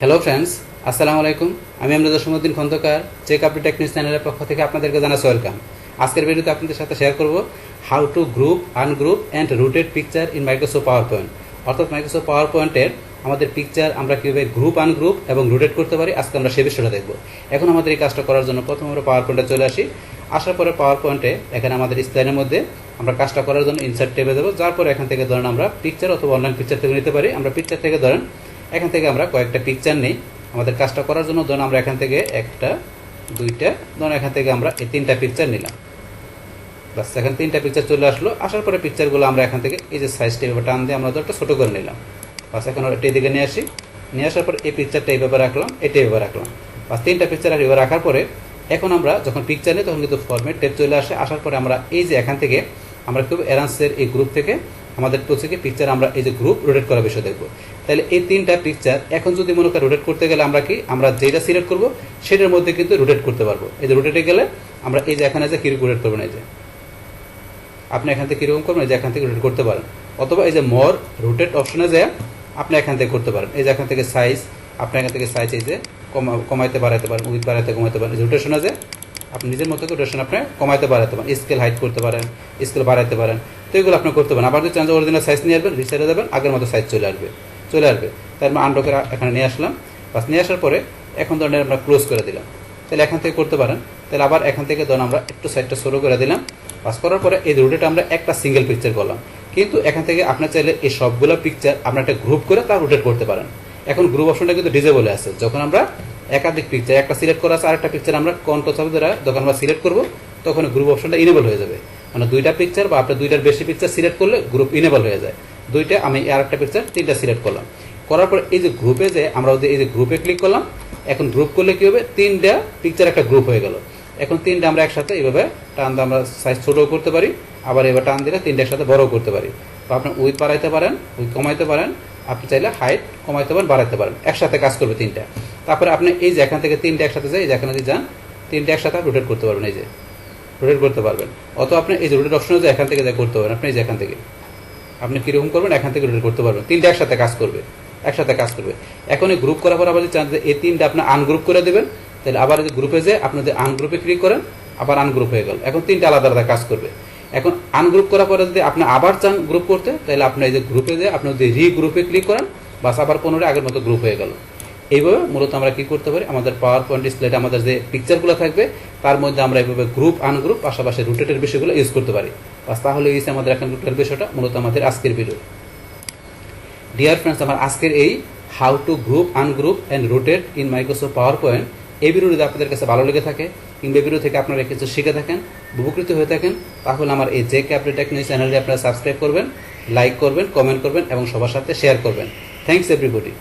Hello friends, আসসালামু আলাইকুম। আমি আমরুদ্দিন খন্দকার চেক আপডেট টেকনিক্স চ্যানেলের পক্ষ থেকে আপনাদেরকে জানাচ্ছি ওয়েলকাম। আজকের ভিডিওতে আপনাদের সাথে শেয়ার করব how to group, ungroup and rotate picture in Microsoft power point. অর্থাৎ মাইক্রোসফট পাওয়ার পয়েন্টের আমাদের পিকচার আমরা কীভাবে গ্রুপ, আনগ্রুপ এবং রোটেট করতে পারি, আজকে আমরা সে বিষয়টা দেখব। এখন আমাদের এই কাজটা করার জন্য প্রথমে আমরা পাওয়ার পয়েন্টে চলে আসি। আসার পরে পাওয়ার পয়েন্টে এখানে আমাদের স্লাইডের মধ্যে আমরা কাজটা করার জন্য ইনসার্ট ট্যাবে দেবো। যার পরে এখান থেকে ধরেন আমরা পিকচার অথবা অনলাইন পিকচার থেকে নিতে পারি। আমরা পিকচার থেকে ধরেন এখান থেকে আমরা কয়েকটা পিকচার নিই আমাদের কাজটা করার জন্য। ধরুন আমরা এখান থেকে একটা, দুইটা, ধরুন এখান থেকে আমরা এই তিনটা পিকচার নিলাম। বাস, এখানে তিনটা পিকচার চলে আসলো। আসার পরে পিকচারগুলো আমরা এখান থেকে এই যে সাইজটা এভাবে টান দিয়ে আমরা একটা ছোটো করে নিলাম। বাস, এখন এটা এদিকে নিয়ে আসি। নিয়ে আসার পর এই পিকচারটা এইভাবে রাখলাম, এটা এইভাবে রাখলাম। বাস, তিনটা পিকচার আর এভাবে রাখার পরে এখন আমরা যখন পিকচার নিই তখন কিন্তু ফরম্যাট ট্যাব চলে আসে। আসার পরে আমরা এই যে এখান থেকে আমরা খুব অ্যারেঞ্জের এই গ্রুপ থেকে আমাদের প্রত্যেকে পিকচার আমরা এই যে গ্রুপ রোটেট করার বিষয় দেখবো। তাহলে এই তিনটা পিকচার এখন যদি মনে করি রোটেট করতে গেলে আমরা কি আমরা যেটা সিলেক্ট করবো সেটার মধ্যে কিন্তু রোটেট করতে পারবো। এই যে রোটেটে গেলে আমরা এই যে এখানে যে কিরকম রোটেট করবো না, এই যে আপনি এখান থেকে কীরকম করবেন, এই যে এখান থেকে রোটেট করতে পারেন। অথবা এই যে মোর রোটেট অপশনে যে আপনি এখান থেকে করতে পারেন। এই যে এখান থেকে সাইজ, আপনি এখান থেকে সাইজ এই যে কমাইতে বাড়াইতে পারেন, উইথ বাড়াইতে কমাইতে পারেন। রোটেশনে যে আপনি নিজের মতো রোটেশন আপনি কমাইতে বাড়াতে পারেন, স্কেল হাইট করতে পারেন, স্কেল বাড়াইতে পারেন। তো এগুলো আপনি করতে পারেন। আবার যদি চান যে অরিজিনাল সাইজ নিয়ে আসবেন, রিসাইডে দেবেন, আগের মতো সাইজ চলে আসবে। তাই আমরা আনডকে এখানে নিয়ে আসলাম। বাস, নিয়ে আসার পরে এখন ধরনের আমরা ক্লোজ করে দিলাম। তাহলে এখান থেকে করতে পারেন। তাহলে আবার এখান থেকে ধরুন আমরা একটু সাইডটা সরো করে দিলাম। পাস করার পরে এই রোটেট আমরা একটা সিঙ্গেল পিকচার করলাম। কিন্তু এখান থেকে আপনার চাইলে এই সবগুলো পিকচার আপনার একটা গ্রুপ করে তার রোটেট করতে পারেন। এখন গ্রুপ অপশনটা কিন্তু ডিজেবলে আছে। যখন আমরা একাধিক পিকচার, একটা সিলেক্ট করা আছে আরেকটা পিকচার আমরা কন্ট্রোল চাপ দ্বারা যখন আমরা সিলেক্ট করবো তখন গ্রুপ অপশনটা ইনেবল হয়ে যাবে। মানে দুইটা পিকচার বা আপনার দুইটার বেশি পিকচার সিলেক্ট করলে গ্রুপ ইনেবল হয়ে যায়। দুইটা আমি আরেকটা পিকচার তিনটা সিলেক্ট করলাম। করার পর এই যে গ্রুপে যে আমরা এই যে গ্রুপে ক্লিক করলাম। এখন গ্রুপ করলে কি হবে, তিনটা পিকচার একটা গ্রুপ হয়ে গেল। এখন তিনটা আমরা একসাথে এইভাবে টান দিয়ে আমরা সাইজ ছোটও করতে পারি, আবার এবার টান দিলে তিনটা একসাথে বড়ও করতে পারি। তো আপনি উইথ বাড়াইতে পারেন, উইথ কমাইতে পারেন, আপনি চাইলে হাইট কমাইতে পারেন, বাড়াইতে পারেন। একসাথে কাজ করবে তিনটা। তারপরে আপনি এই যে এখান থেকে তিনটা একসাথে যাই, যেখানে যদি যান তিনটা একসাথে রোটেট করতে পারবেন। এই যে রোটেট করতে পারবেন। অথবা আপনি এই যে রোটেট অপশনে যে এখান থেকে যা করতে পারবেন। আপনি এই যে এখান থেকে আপনি কীরকম করবেন, এখান থেকে রোটেট করতে পারবেন। তিনটা একসাথে কাজ করবে, একসাথে কাজ করবে। এখন এই গ্রুপ করার পর আবার যদি চান যে এই তিনটা আপনি আনগ্রুপ করে দেবেন, তাহলে আবার এই গ্রুপে যে আপনি যদি আনগ্রুপে ক্লিক করেন আবার আনগ্রুপ হয়ে গেল। এখন তিনটা আলাদা আলাদা কাজ করবে। এখন আনগ্রুপ করার পরে যদি আপনি আবার চান গ্রুপ করতে, তাহলে আপনি এই যে গ্রুপে যে আপনি যদি রিগ্রুপে ক্লিক করেন, বাস আবার পুনরায় আগের মতো গ্রুপ হয়ে গেল। এইভাবে মূলত আমরা কি করতে পারি, আমাদের পাওয়ার পয়েন্ট ডিসপ্লেতে আমাদের যে পিকচারগুলো থাকবে তার মধ্যে আমরা এইভাবে গ্রুপ, আনগ্রুপ, পাশাপাশি রোটেটের বিষয়গুলো ইউজ করতে পারি। বাস, তাহলে এই আমাদের এখন রোটেটের বিষয়টা মূলত আমাদের আজকের ভিডিও। ডিয়ার ফ্রেন্ডস, আমার আজকের এই how to group, ungroup and rotate in Microsoft power point এই ভিডিও যদি আপনাদের কাছে ভালো লেগে থাকে কিংবা ভিডিও থেকে আপনারা কিছু শিখে থাকেন, উপকৃত হয়ে থাকেন, তাহলে আমার এই চেক আপডেট টেকনিক্স চ্যানেলটি আপনারা সাবস্ক্রাইব করবেন, লাইক করবেন, কমেন্ট করবেন এবং সবার সাথে শেয়ার করবেন। Thanks everybody.